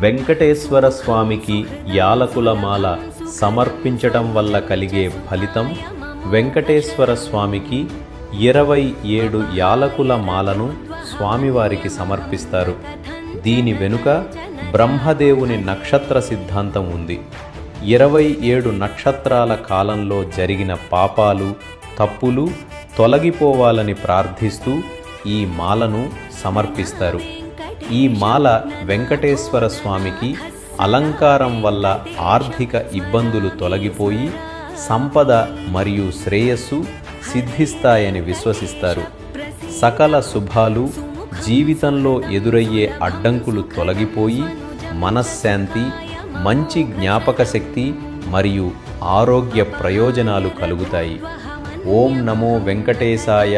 వెంకటేశ్వర స్వామికి యాలకుల మాల సమర్పించటం వల్ల కలిగే ఫలితం. వెంకటేశ్వర స్వామికి 27 యాలకుల మాలను స్వామివారికి సమర్పిస్తారు. దీని వెనుక బ్రహ్మదేవుని నక్షత్ర సిద్ధాంతం ఉంది. 27 నక్షత్రాల కాలంలో జరిగిన పాపాలు, తప్పులు తొలగిపోవాలని ప్రార్థిస్తూ ఈ మాలను సమర్పిస్తారు. ఈ మాల వెంకటేశ్వర స్వామికి అలంకారం వల్ల ఆర్థిక ఇబ్బందులు తొలగిపోయి సంపద మరియు శ్రేయస్సు సిద్ధిస్తాయని విశ్వసిస్తారు. సకల శుభాలు, జీవితంలో ఎదురయ్యే అడ్డంకులు తొలగిపోయి మనశ్శాంతి, మంచి జ్ఞాపక శక్తి మరియు ఆరోగ్య ప్రయోజనాలు కలుగుతాయి. ఓం నమో వెంకటేశాయ.